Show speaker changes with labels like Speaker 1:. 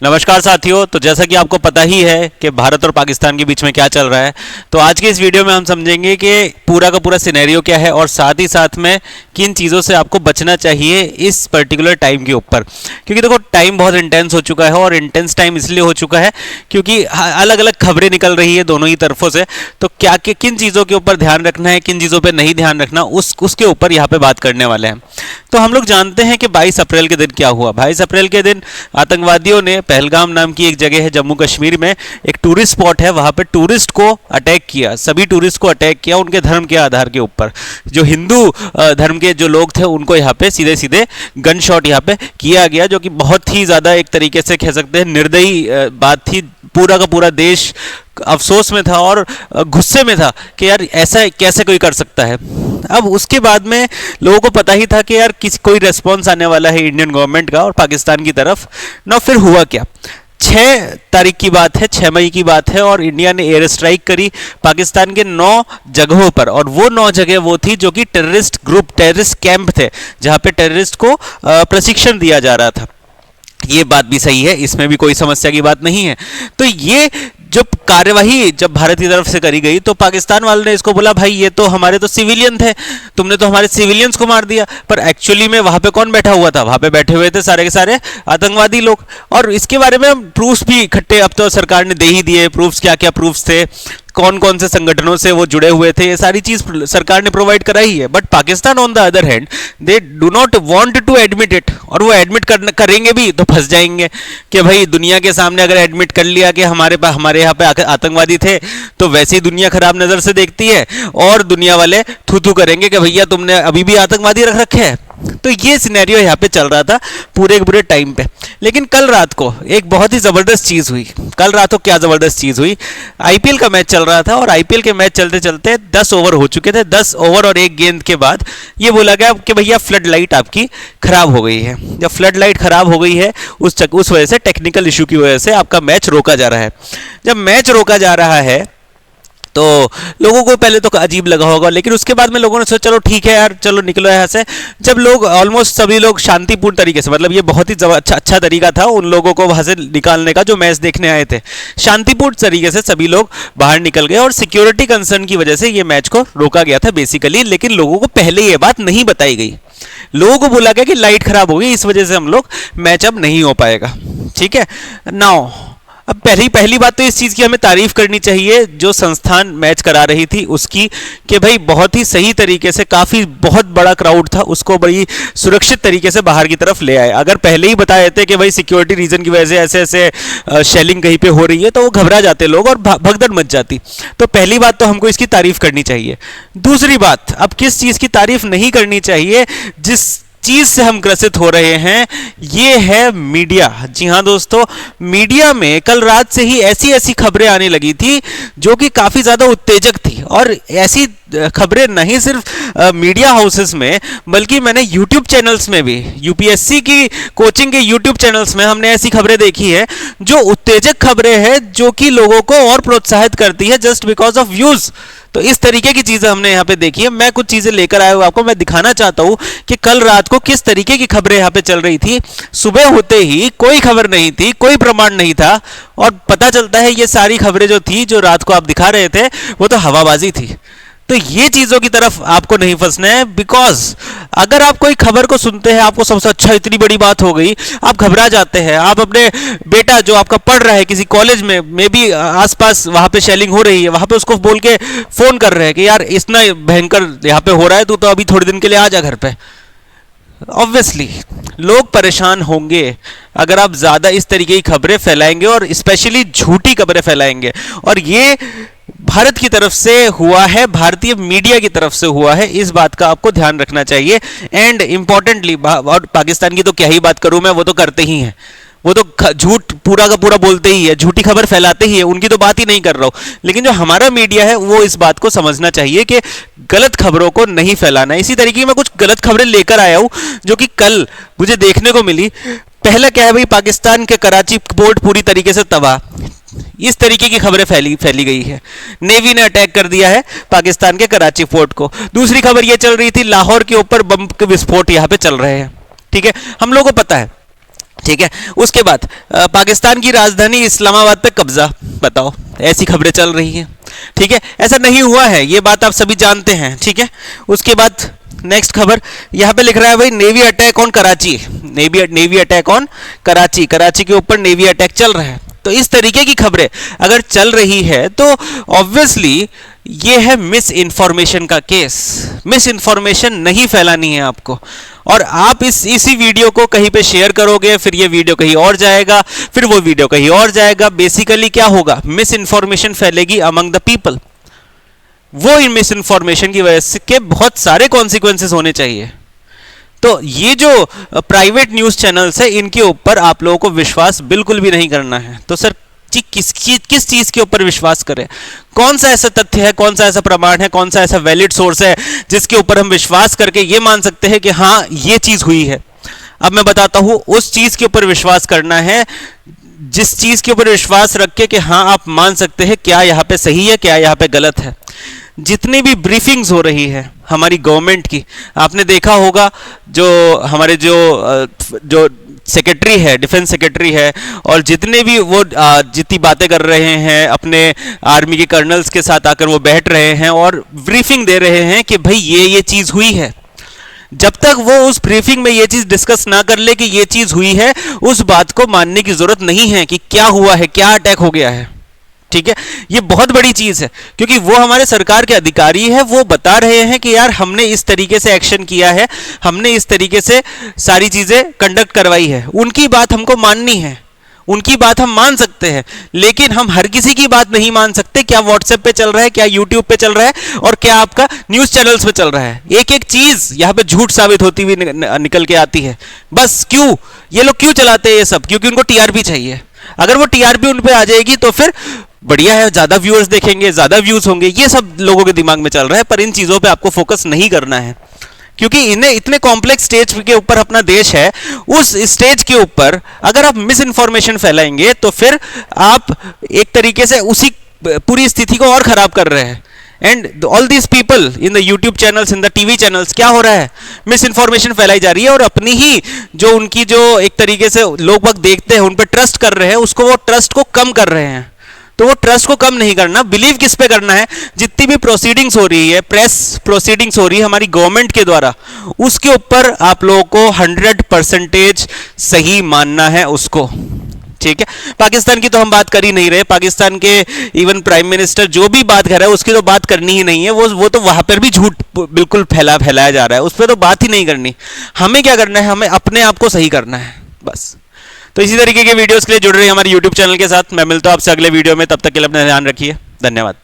Speaker 1: नमस्कार साथियों। तो जैसा कि आपको पता ही है कि भारत और पाकिस्तान के बीच में क्या चल रहा है, तो आज के इस वीडियो में हम समझेंगे कि पूरा का पूरा सिनेरियो क्या है और साथ ही साथ में किन चीज़ों से आपको बचना चाहिए इस पर्टिकुलर टाइम के ऊपर। क्योंकि देखो टाइम बहुत इंटेंस हो चुका है और इंटेंस टाइम इसलिए हो चुका है क्योंकि अलग अलग खबरें निकल रही है दोनों ही तरफों से। तो क्या किन चीज़ों के ऊपर ध्यान रखना है, किन चीज़ों पर नहीं ध्यान रखना, उसके ऊपर यहाँ पे बात करने वाले हैं। तो हम लोग जानते हैं कि 22 अप्रैल के दिन क्या हुआ। 22 अप्रैल के दिन आतंकवादियों ने पहलगाम नाम की एक जगह है जम्मू कश्मीर में, एक टूरिस्ट स्पॉट है, वहां पे टूरिस्ट को अटैक किया। सभी टूरिस्ट को अटैक किया उनके धर्म के आधार के ऊपर। जो हिंदू धर्म के जो लोग थे उनको यहाँ पे सीधे सीधे गन शॉट यहाँ पे किया गया, जो कि बहुत ही ज़्यादा एक तरीके से कह सकते हैं निर्दयी बात थी। पूरा का पूरा देश अफसोस में था और गुस्से में था कि यार ऐसा कैसे कोई कर सकता है। अब उसके बाद में लोगों को पता ही था कि यार कोई रेस्पॉन्स आने वाला है इंडियन गवर्नमेंट का और पाकिस्तान की तरफ ना। फिर हुआ क्या, 6 तारीख की बात है, 6 मई की बात है, और इंडिया ने एयर स्ट्राइक करी पाकिस्तान के 9 जगहों पर। और वो 9 जगह वो थी जो कि टेररिस्ट ग्रुप, टेररिस्ट कैंप थे, जहां पे टेररिस्ट को प्रशिक्षण दिया जा रहा था। ये बात भी सही है, इसमें भी कोई समस्या की बात नहीं है। तो ये जब कार्यवाही जब भारत की तरफ से करी गई तो पाकिस्तान वालों ने इसको बोला भाई ये तो हमारे तो सिविलियन थे, तुमने तो हमारे सिविलियंस को मार दिया। पर एक्चुअली में वहां पे कौन बैठा हुआ था? वहां पे बैठे हुए थे सारे के सारे आतंकवादी लोग। और इसके बारे में प्रूफ्स भी इकट्ठे अब तो सरकार ने दे ही दिए। प्रूफ्स क्या क्या प्रूफ्स थे, कौन कौन से संगठनों से वो जुड़े हुए थे, ये सारी चीज सरकार ने प्रोवाइड कराई है। But Pakistan on the other hand they do not want to admit it, और वो एडमिट करेंगे भी तो फंस जाएंगे कि भाई दुनिया के सामने अगर एडमिट कर लिया कि हमारे यहाँ पे आतंकवादी थे, तो वैसे ही दुनिया खराब नजर से देखती है और दुनिया वाले थू थू करेंगे कि भैया तुमने अभी भी आतंकवादी रख रखे हैं। तो ये सिनेरियो यहाँ पे चल रहा था पूरे के पूरे टाइम पे। लेकिन कल रात को एक बहुत ही ज़बरदस्त चीज़ हुई। कल रात को क्या ज़बरदस्त चीज़ हुई, आईपीएल का मैच चल रहा था और आईपीएल के मैच चलते चलते 10 ओवर हो चुके थे। 10 ओवर और 1 गेंद के बाद ये बोला गया कि भैया फ्लड लाइट आपकी खराब हो गई है। जब फ्लड लाइट खराब हो गई है उस वजह से, टेक्निकल इशू की वजह से आपका मैच रोका जा रहा है। जब मैच रोका जा रहा है तो लोगों को पहले तो अजीब लगा होगा, लेकिन उसके बाद में लोगों ने सोचा चलो ठीक है यार, चलो निकलो यहाँ से। जब लोग ऑलमोस्ट सभी लोग शांतिपूर्ण तरीके से, मतलब ये बहुत ही अच्छा तरीका था उन लोगों को वहाँ से निकालने का जो मैच देखने आए थे, शांतिपूर्ण तरीके से सभी लोग बाहर निकल गए और सिक्योरिटी कंसर्न की वजह से ये मैच को रोका गया था बेसिकली। लेकिन लोगों को पहले ये बात नहीं बताई गई। लोगों को बोला गया कि लाइट खराब हो गई, इस वजह से हम लोग मैच अब नहीं हो पाएगा। ठीक है, नाउ अब पहली बात तो इस चीज़ की हमें तारीफ करनी चाहिए जो संस्थान मैच करा रही थी उसकी, कि भाई बहुत ही सही तरीके से, काफ़ी बहुत बड़ा क्राउड था, उसको बड़ी सुरक्षित तरीके से बाहर की तरफ ले आए। अगर पहले ही बता देते कि भाई सिक्योरिटी रीजन की वजह से ऐसे ऐसे शेलिंग कहीं पे हो रही है, तो वो घबरा जाते लोग और भगदड़ मच जाती। तो पहली बात तो हमको इसकी तारीफ करनी चाहिए। दूसरी बात, अब किस चीज़ की तारीफ नहीं करनी चाहिए, जिस चीज से हम ग्रसित हो रहे हैं, ये है मीडिया। जी हाँ दोस्तों, मीडिया में कल रात से ही ऐसी ऐसी खबरें आने लगी थी जो कि काफी ज्यादा उत्तेजक थी। और ऐसी खबरें नहीं सिर्फ मीडिया हाउसेस में, बल्कि मैंने यूट्यूब चैनल्स में भी, यूपीएससी की कोचिंग के यूट्यूब चैनल्स में हमने ऐसी खबरें देखी है जो उत्तेजक खबरें हैं, जो कि लोगों को और प्रोत्साहित करती है जस्ट बिकॉज ऑफ व्यूज। तो इस तरीके की चीजें हमने यहाँ पे देखी है। मैं कुछ चीजें लेकर आया हूँ आपको, मैं दिखाना चाहता हूँ कि कल रात को किस तरीके की खबरें यहाँ पे चल रही थी। सुबह होते ही कोई खबर नहीं थी, कोई प्रमाण नहीं था, और पता चलता है ये सारी खबरें जो थी, जो रात को आप दिखा रहे थे, वो तो हवाबाजी थी। तो ये चीजों की तरफ आपको नहीं फंसना है, बिकॉज अगर आप कोई खबर को सुनते हैं, आपको सबसे अच्छा इतनी बड़ी बात हो गई, आप घबरा जाते हैं। आप अपने बेटा जो आपका पढ़ रहा है किसी कॉलेज में, मे बी आसपास वहां पे शेलिंग हो रही है, वहां पे उसको बोल के फोन कर रहे हैं कि यार इतना भयंकर यहाँ पे हो रहा है, तू तो अभी थोड़े दिन के लिए आ जा घर पे। ऑब्वियसली लोग परेशान होंगे अगर आप ज्यादा इस तरीके की खबरें फैलाएंगे, और स्पेशली झूठी खबरें फैलाएंगे। और ये भारत की तरफ से हुआ है, भारतीय मीडिया की तरफ से हुआ है, इस बात का आपको ध्यान रखना चाहिए। एंड इंपॉर्टेंटली, और पाकिस्तान की तो क्या ही बात करूं मैं, वो तो करते ही हैं, वो तो झूठ पूरा का पूरा बोलते ही है, झूठी खबर फैलाते ही है, उनकी तो बात ही नहीं कर रहा हूं। लेकिन जो हमारा मीडिया है वो इस बात को समझना चाहिए कि गलत खबरों को नहीं फैलाना है। इसी तरीके की मैं कुछ गलत खबरें लेकर आया हूं जो कि कल मुझे देखने को मिली। पहला क्या है भाई, पाकिस्तान के कराची पोर्ट पूरी तरीके से तबाह, इस तरीके की खबरें फैली गई है। नेवी ने अटैक कर दिया है पाकिस्तान के कराची पोर्ट को। दूसरी खबर यह चल रही थी लाहौर के ऊपर बम के विस्फोट यहां पे चल रहे हैं। ठीक है, हम लोगों को पता है ठीक है। उसके बाद पाकिस्तान की राजधानी इस्लामाबाद पे कब्जा, बताओ, ऐसी खबरें चल रही हैं। ठीक है, ऐसा नहीं हुआ है, ये बात आप सभी जानते हैं। ठीक है, उसके बाद नेक्स्ट खबर यहाँ पे लिख रहा है भाई, navy attack on Karachi, navy attack on Karachi, Karachi के ऊपर नेवी अटैक चल रहा है। तो इस तरीके की खबरें अगर चल रही है तो ऑब्वियसली ये है मिस इन्फॉर्मेशन का केस। मिस इन्फॉर्मेशन नहीं फैलानी है आपको, और आप इसी वीडियो को कहीं पे शेयर करोगे, फिर ये वीडियो कहीं और जाएगा, फिर वो वीडियो कहीं और जाएगा। बेसिकली क्या होगा, मिस इन्फॉर्मेशन फैलेगी अमंग द पीपल। वो इन मिस इन्फॉर्मेशन की वजह से के बहुत सारे कॉन्सिक्वेंसेस होने चाहिए। तो ये जो प्राइवेट न्यूज़ चैनल्स है, इनके ऊपर आप लोगों को विश्वास बिल्कुल भी नहीं करना है। तो सर किस चीज़ के ऊपर विश्वास करें, कौन सा ऐसा तथ्य है, कौन सा ऐसा प्रमाण है, कौन सा ऐसा वैलिड सोर्स है जिसके ऊपर हम विश्वास करके ये मान सकते हैं कि हाँ ये चीज़ हुई है। अब मैं बताता हूँ, उस चीज़ के ऊपर विश्वास करना है जिस चीज़ के ऊपर विश्वास रख के कि हाँ आप मान सकते हैं क्या यहाँ पे सही है, क्या यहाँ पे गलत है। जितनी भी ब्रीफिंग्स हो रही है हमारी गवर्नमेंट की, आपने देखा होगा जो हमारे जो सेक्रेटरी है, डिफेंस सेक्रेटरी है, और जितने भी वो जितनी बातें कर रहे हैं अपने आर्मी के कर्नल्स के साथ आकर वो बैठ रहे हैं और ब्रीफिंग दे रहे हैं कि भाई ये चीज़ हुई है। जब तक वो उस ब्रीफिंग में ये चीज़ डिस्कस ना कर ले कि ये चीज़ हुई है, उस बात को मानने की ज़रूरत नहीं है कि क्या हुआ है, क्या अटैक हो गया है। ठीक है, ये बहुत बड़ी चीज़ है, क्योंकि वो हमारे सरकार के अधिकारी है, वो बता रहे हैं कि यार हमने इस तरीके से एक्शन किया है, हमने इस तरीके से सारी चीज़ें कंडक्ट करवाई है। उनकी बात हमको माननी है, उनकी बात हम मान सकते हैं, लेकिन हम हर किसी की बात नहीं मान सकते। क्या व्हाट्सएप पे चल रहा है, क्या यूट्यूब पे चल रहा है, और क्या आपका न्यूज़ चैनल्स पे चल रहा है, एक एक चीज़ यहाँ पे झूठ साबित होती हुई निकल के आती है। बस क्यों ये लोग क्यों चलाते हैं ये सब, क्योंकि उनको टीआरपी चाहिए। अगर वो टीआरपी उन पे आ जाएगी तो फिर बढ़िया है, ज़्यादा व्यूअर्स देखेंगे, ज़्यादा व्यूज़ होंगे, ये सब लोगों के दिमाग में चल रहा है। पर इन चीज़ों पे आपको फोकस नहीं करना है, क्योंकि इन्हें इतने कॉम्प्लेक्स स्टेज के ऊपर अपना देश है, उस स्टेज के ऊपर अगर आप मिस इन्फॉर्मेशन फैलाएंगे तो फिर आप एक तरीके से उसी पूरी स्थिति को और ख़राब कर रहे हैं। And all these people in the YouTube channels, in the TV channels, क्या हो रहा है, मिस इन्फॉर्मेशन फैलाई जा रही है, और अपनी ही जो उनकी जो एक तरीके से लोग वक्त देखते हैं, उन पर ट्रस्ट कर रहे हैं, उसको वो ट्रस्ट को कम कर रहे हैं। तो वो ट्रस्ट को कम नहीं करना, बिलीव किस पे करना है, जितनी भी प्रोसीडिंग्स हो रही है, प्रेस प्रोसीडिंग्स हो रही है हमारी गवर्नमेंट के द्वारा, उसके ऊपर आप लोगों को 100% सही मानना है उसको। ठीक है, पाकिस्तान की तो हम बात कर ही नहीं रहे, पाकिस्तान के इवन प्राइम मिनिस्टर जो भी बात कर रहा है उसकी तो बात करनी ही नहीं है। वो तो वहां पर भी झूठ बिल्कुल फैलाया जा रहा है, उस पर तो बात ही नहीं करनी। हमें क्या करना है, हमें अपने आप को सही करना है बस। तो इसी तरीके के वीडियोस के लिए जुड़ रही है हमारे YouTube चैनल के साथ। मैं मिलता हूं आपसे अगले वीडियो में, तब तक के लिए अपना ध्यान रखिए। धन्यवाद।